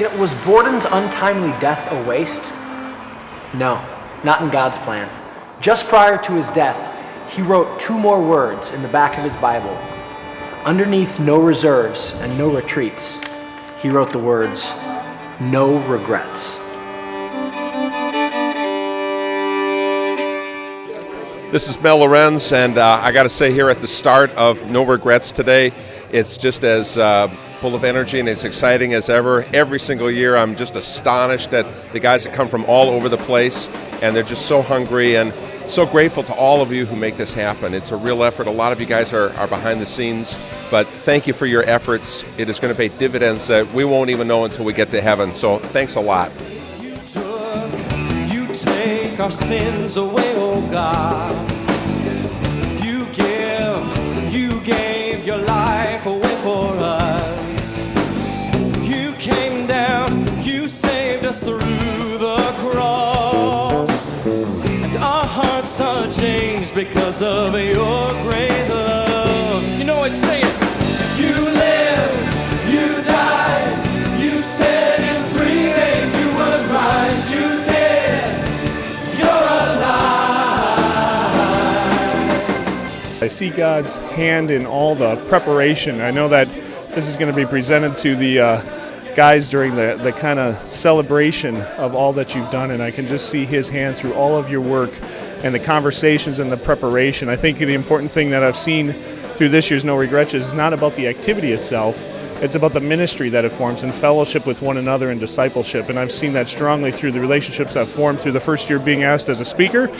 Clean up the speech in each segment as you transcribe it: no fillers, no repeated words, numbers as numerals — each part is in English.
Was Borden's untimely death a waste? No, not in God's plan. Just prior to his death, he wrote 2 more words in the back of his Bible. Underneath no reserves and no retreats, he wrote the words, "No regrets." This is Mel Lorenz, and I got to say here at the start of No Regrets today, it's just as full of energy and as exciting as ever. Every single year I'm just astonished at the guys that come from all over the place, and they're just so hungry and so grateful to all of you who make this happen. It's a real effort. A lot of you guys are behind the scenes, but thank you for your efforts. It is going to pay dividends that we won't even know until we get to heaven, so thanks a lot. You take our sins away, oh God. You gave your life away for us. You came down, you saved us through the cross. And our hearts are changed because of your great love. You know what, say it. You lived, you died, you said in 3 days you would rise. You did, you're alive. I see God's hand in all the preparation. I know that this is going to be presented to the guys during the kind of celebration of all that you've done, and I can just see his hand through all of your work and the conversations and the preparation. I think the important thing that I've seen through this year's No Regrets is not about the activity itself, it's about the ministry that it forms and fellowship with one another and discipleship, and I've seen that strongly through the relationships I've formed through the first year being asked as a speaker,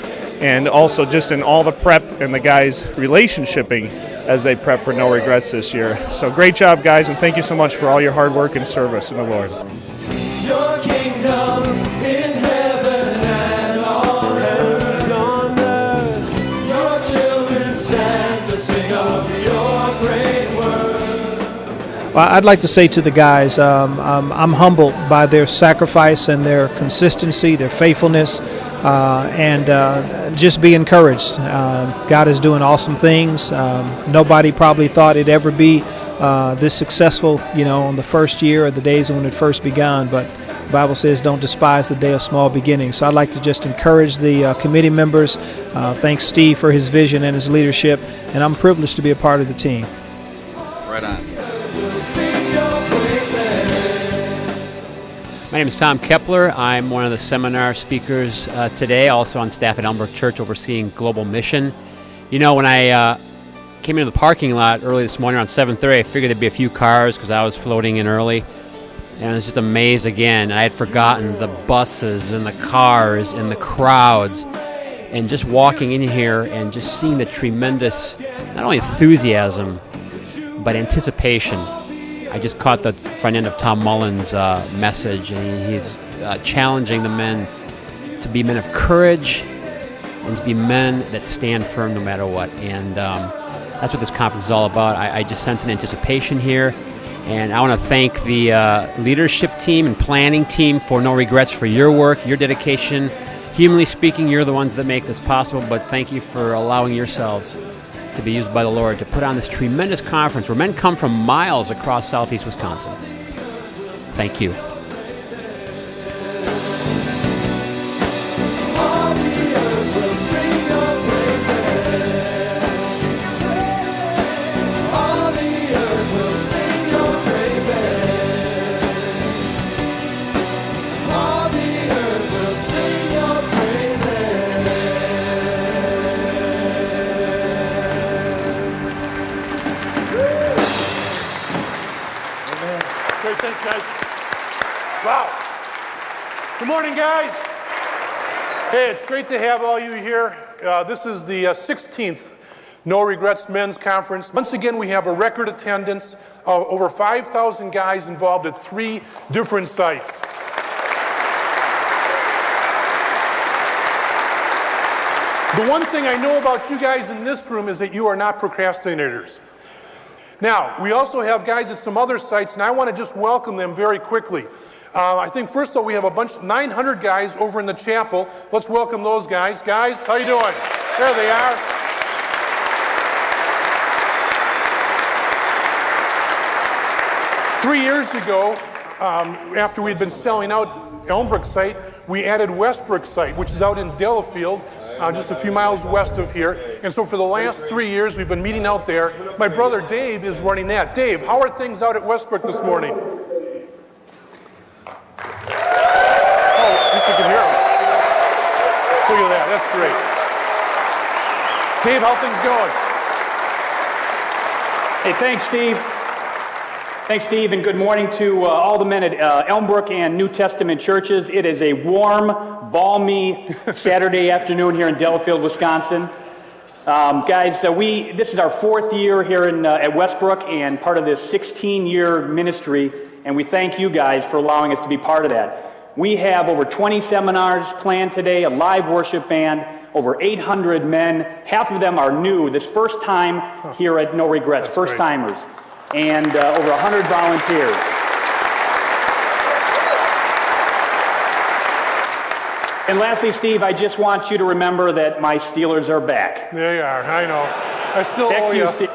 and also just in all the prep and the guys' relationshiping as they prep for No Regrets this year. So great job, guys, and thank you so much for all your hard work and service in the Lord. Your kingdom in heaven and on earth. Your children stand to sing of your great word. Well, I'd like to say to the guys, I'm humbled by their sacrifice and their consistency, their faithfulness, and just be encouraged. God is doing awesome things. Nobody probably thought it'd ever be this successful, on the first year or the days when it first began, but the Bible says don't despise the day of small beginnings. So I'd like to just encourage the committee members. Thanks Steve for his vision and his leadership, and I'm privileged to be a part of the team. Right on. My name is Tom Kepler. I'm one of the seminar speakers today, also on staff at Elmbrook Church overseeing global mission. When I came into the parking lot early this morning around 7:30, I figured there'd be a few cars because I was floating in early. And I was just amazed again. I had forgotten the buses and the cars and the crowds. And just walking in here and just seeing the tremendous, not only enthusiasm, but anticipation. I just caught the front end of Tom Mullen's message, and he's challenging the men to be men of courage and to be men that stand firm no matter what. And that's what this conference is all about. I just sense an anticipation here, and I want to thank the leadership team and planning team for No Regrets for your work, your dedication. Humanly speaking, you're the ones that make this possible, but thank you for allowing yourselves to be used by the Lord to put on this tremendous conference where men come from miles across southeast Wisconsin. Thank you. Thanks, guys. Wow. Good morning, guys. Hey, it's great to have all you here. This is the 16th No Regrets Men's Conference. Once again, we have a record attendance of over 5,000 guys involved at 3 different sites. The one thing I know about you guys in this room is that you are not procrastinators. Now, we also have guys at some other sites, and I want to just welcome them very quickly. I think first of all, we have 900 guys over in the chapel. Let's welcome those guys. Guys, how you doing? There they are. Three years ago, after we'd been selling out Elmbrook site, we added Westbrook site, which is out in Delafield, just a few miles west of here. And so for the last 3 years, we've been meeting out there. My brother Dave is running that. Dave, how are things out at Westbrook this morning? Oh, at least you can hear him. Look at that, that's great. Dave, how things going? Hey, thanks, Steve. Thanks, Steve, and good morning to all the men at Elmbrook and New Testament churches. It is a warm, balmy Saturday afternoon here in Delafield, Wisconsin. Guys, this is our 4th year here at Westbrook and part of this 16-year ministry, and we thank you guys for allowing us to be part of that. We have over 20 seminars planned today, a live worship band, over 800 men. Half of them are new, this first time here at No Regrets, first-timers, and over 100 volunteers. And lastly, Steve, I just want you to remember that my Steelers are back. There you are, I know. I still owe you. Steve.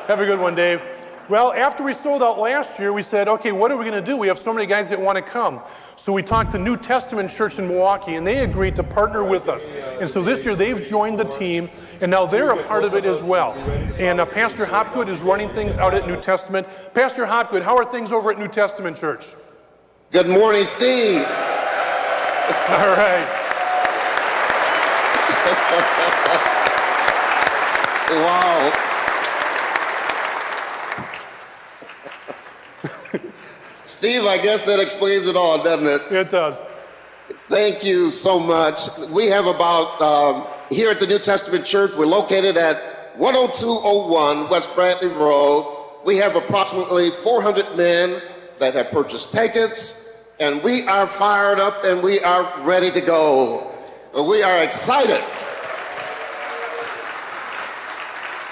Have a good one, Dave. Well, after we sold out last year, we said, okay, what are we going to do? We have so many guys that want to come. So we talked to New Testament Church in Milwaukee, and they agreed to partner with us. And so this year, they've joined the team, and now they're a part of it as well. And Pastor Hopgood is running things out at New Testament. Pastor Hopgood, how are things over at New Testament Church? Good morning, Steve. All right. Wow. Steve, I guess that explains it all, doesn't it? It does. Thank you so much. We have about, here at the New Testament Church, we're located at 10201 West Bradley Road. We have approximately 400 men that have purchased tickets, and we are fired up and we are ready to go. We are excited.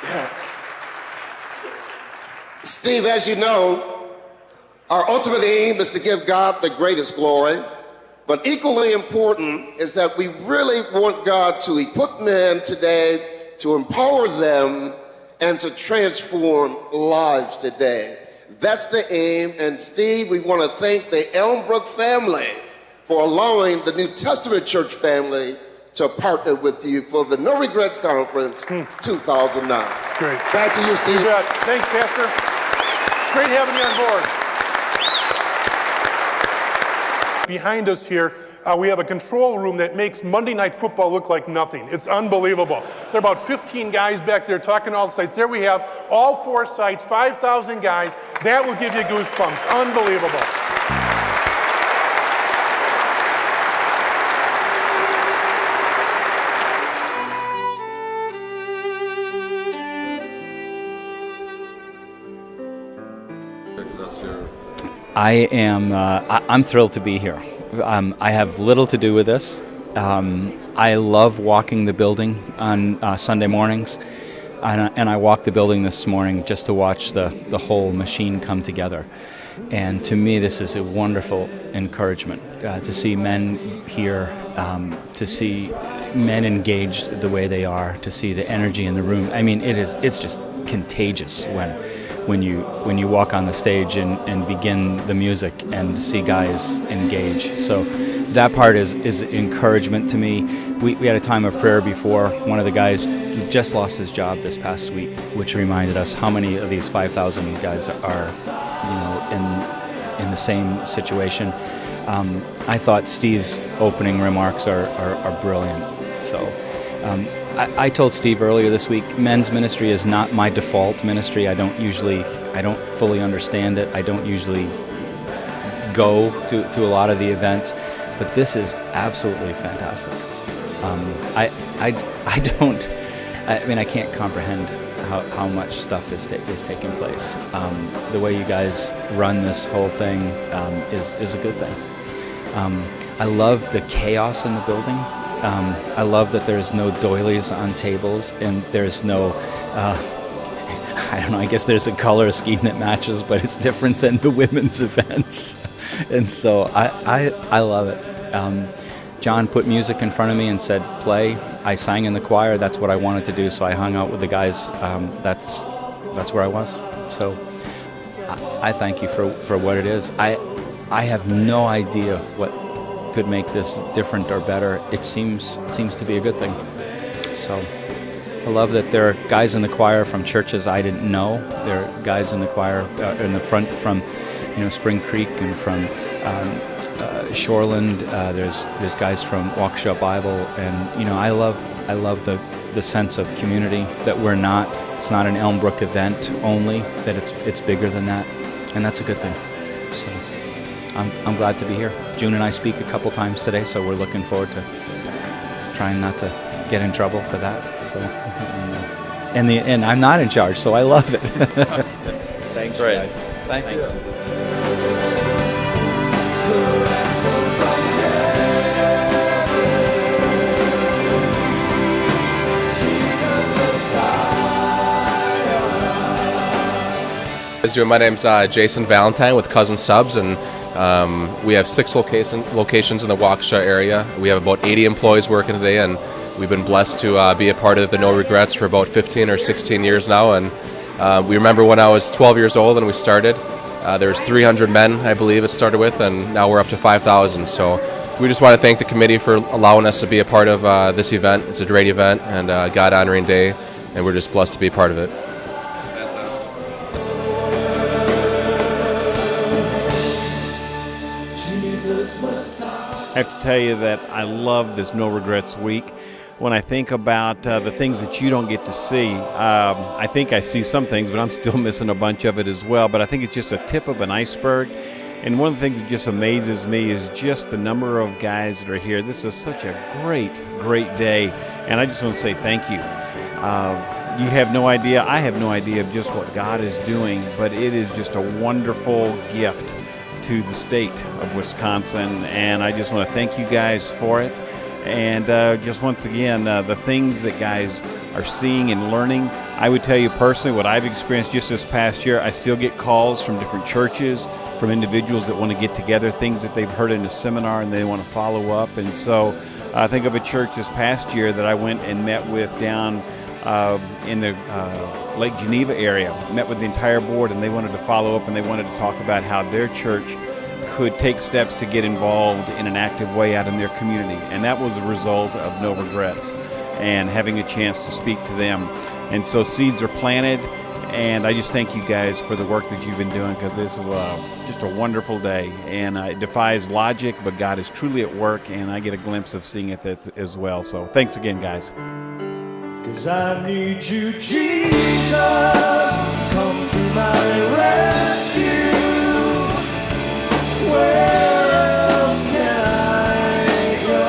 Yeah. Steve, as you know, our ultimate aim is to give God the greatest glory, but equally important is that we really want God to equip men today, to empower them, and to transform lives today. That's the aim, and Steve, we want to thank the Elmbrook family for allowing the New Testament Church family to partner with you for the No Regrets Conference 2009. Great. Back to you, Steve. You bet. Thanks, Pastor. It's great having you on board. Behind us here, we have a control room that makes Monday Night Football look like nothing. It's unbelievable. There are about 15 guys back there talking all the sites. There we have all 4 sites, 5,000 guys. That will give you goosebumps. Unbelievable. I'm thrilled to be here. I have little to do with this. I love walking the building on Sunday mornings, and I walked the building this morning just to watch the whole machine come together. And to me, this is a wonderful encouragement to see men here, to see men engaged the way they are, to see the energy in the room. I mean, it's just contagious when you walk on the stage and begin the music and see guys engage. So that part is encouragement to me. We had a time of prayer before. One of the guys just lost his job this past week, which reminded us how many of these 5,000 guys are, in the same situation. I thought Steve's opening remarks are brilliant. So. I told Steve earlier this week, men's ministry is not my default ministry. I don't fully understand it. I don't usually go to a lot of the events, but this is absolutely fantastic. I can't comprehend how much stuff is taking place. The way you guys run this whole thing is a good thing. I love the chaos in the building. I love that there's no doilies on tables, and there's no, I guess there's a color scheme that matches, but it's different than the women's events. And so I love it. John put music in front of me and said, play. I sang in the choir. That's what I wanted to do, so I hung out with the guys. That's where I was. So I thank you for what it is. I have no idea what could make this different or better. It seems to be a good thing. So I love that there are guys in the choir from churches I didn't know. There are guys in the choir in the front from, Spring Creek and from Shoreland. There's guys from Waukesha Bible, and I love the sense of community that it's not an Elmbrook event only, that it's bigger than that, and that's a good thing. So I'm glad to be here. June and I speak a couple times today, so we're looking forward to trying not to get in trouble for that. So, and I'm not in charge, so I love it. Thanks, guys. Thanks. My name's Jason Valentine with Cousin Subs, and we have 6 locations in the Waukesha area. We have about 80 employees working today, and we've been blessed to be a part of the No Regrets for about 15 or 16 years now. And we remember when I was 12 years old and we started. There was 300 men, I believe it started with, and now we're up to 5,000. So we just want to thank the committee for allowing us to be a part of this event. It's a great event and God-honoring day, and we're just blessed to be a part of it. I have to tell you that I love this No Regrets Week. When I think about the things that you don't get to see, I think I see some things, but I'm still missing a bunch of it as well. But I think it's just a tip of an iceberg. And one of the things that just amazes me is just the number of guys that are here. This is such a great, great day. And I just want to say thank you. You have no idea, I have no idea of just what God is doing, but it is just a wonderful gift to the state of Wisconsin, and I just want to thank you guys for it. And just once again, the things that guys are seeing and learning, I would tell you personally what I've experienced just this past year. I still get calls from different churches, from individuals that want to get together, things that they've heard in a seminar and they want to follow up. And so I think of a church this past year that I went and met with down in the Lake Geneva area, met with the entire board, and they wanted to follow up and they wanted to talk about how their church could take steps to get involved in an active way out in their community. And that was a result of No Regrets and having a chance to speak to them. And so seeds are planted, and I just thank you guys for the work that you've been doing, because this is just a wonderful day, and it defies logic, but God is truly at work, and I get a glimpse of seeing it as well. So thanks again, guys. 'Cause I need you, Jesus, come to my rescue. Where else can I go?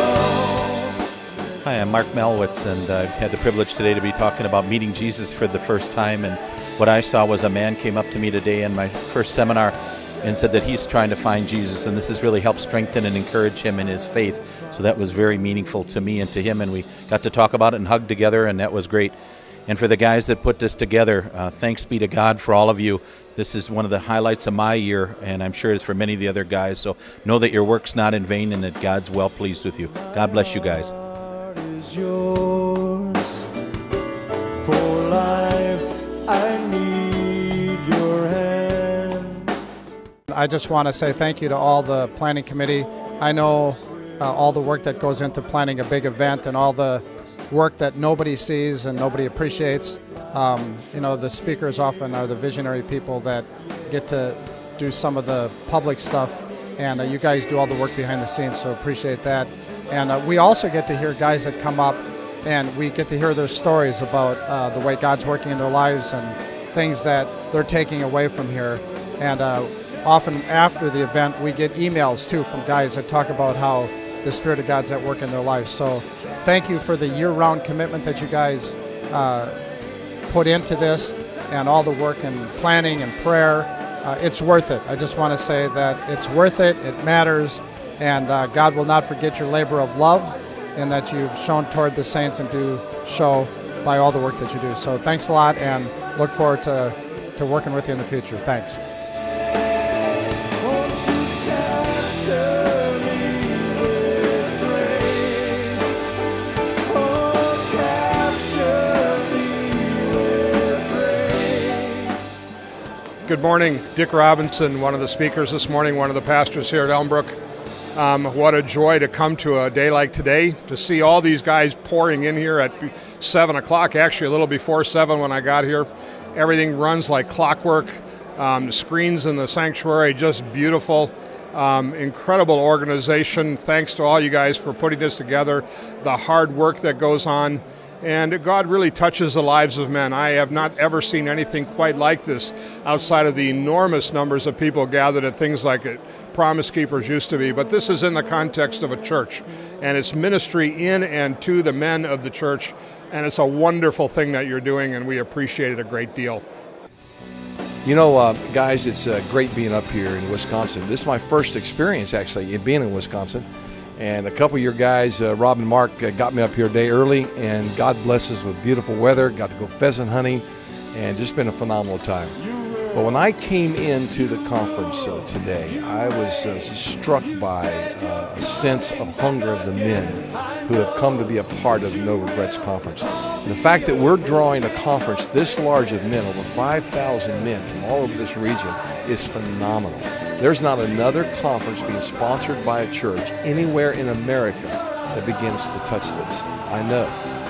Hi, I'm Mark Malwitz, and I had the privilege today to be talking about meeting Jesus for the first time. And what I saw was a man came up to me today in my first seminar and said that he's trying to find Jesus, and this has really helped strengthen and encourage him in his faith. So that was very meaningful to me and to him, and we got to talk about it and hug together, and that was great. And for the guys that put this together, thanks be to God for all of you. This is one of the highlights of my year, and I'm sure it's for many of the other guys. So know that your work's not in vain and that God's well pleased with you. God bless you guys. Is yours for life. I need your hand. I just want to say thank you to all the planning committee. I know all the work that goes into planning a big event and all the work that nobody sees and nobody appreciates. The speakers often are the visionary people that get to do some of the public stuff, and you guys do all the work behind the scenes, so appreciate that. And we also get to hear guys that come up, and we get to hear their stories about the way God's working in their lives and things that they're taking away from here. And often after the event, we get emails too from guys that talk about how the Spirit of God's at work in their lives. So thank you for the year-round commitment that you guys put into this, and all the work and planning and prayer. It's worth it. I just want to say that it's worth it, it matters, and God will not forget your labor of love and that you've shown toward the saints and do show by all the work that you do. So thanks a lot, and look forward to working with you in the future. Thanks. Good morning. Dick Robinson, one of the speakers this morning, one of the pastors here at Elmbrook. What a joy to come to a day like today, to see all these guys pouring in here at 7 o'clock, actually a little before 7 when I got here. Everything runs like clockwork. The screens in the sanctuary, just beautiful. Incredible organization. Thanks to all you guys for putting this together, the hard work that goes on. And God really touches the lives of men. I have not ever seen anything quite like this outside of the enormous numbers of people gathered at things like it Promise Keepers used to be. But this is in the context of a church, and it's ministry in and to the men of the church. And it's a wonderful thing that you're doing, and we appreciate it a great deal. You know, guys, it's great being up here in Wisconsin. This is my first experience, actually, in being in Wisconsin. And a couple of your guys, Rob and Mark, got me up here a day early, and God bless us with beautiful weather. Got to go pheasant hunting, and just been a phenomenal time. But when I came into the conference today, I was struck by a sense of hunger of the men who have come to be a part of the No Regrets Conference. And the fact that we're drawing a conference this large of men, over 5,000 men from all over this region, is phenomenal. There's not another conference being sponsored by a church anywhere in America that begins to touch this. I know.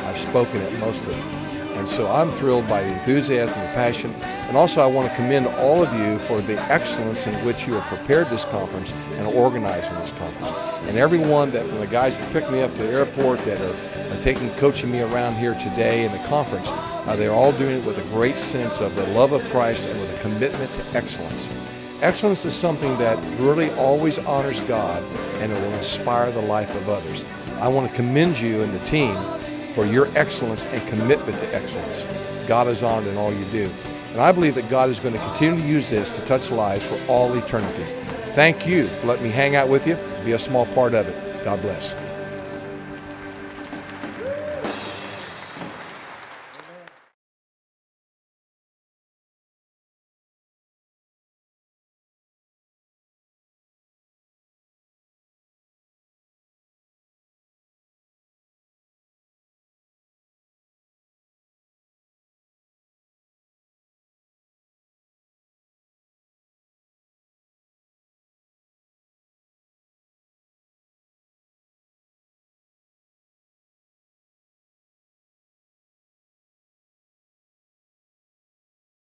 I've spoken at most of them. And so I'm thrilled by the enthusiasm, the passion, and also I want to commend all of you for the excellence in which you have prepared this conference and organizing this conference. And everyone that, from the guys that picked me up to the airport, that are coaching me around here today in the conference, they're all doing it with a great sense of the love of Christ and with a commitment to excellence. Excellence is something that really always honors God, and it will inspire the life of others. I want to commend you and the team for your excellence and commitment to excellence. God is honored in all you do. And I believe that God is going to continue to use this to touch lives for all eternity. Thank you for letting me hang out with you, be a small part of it. God bless.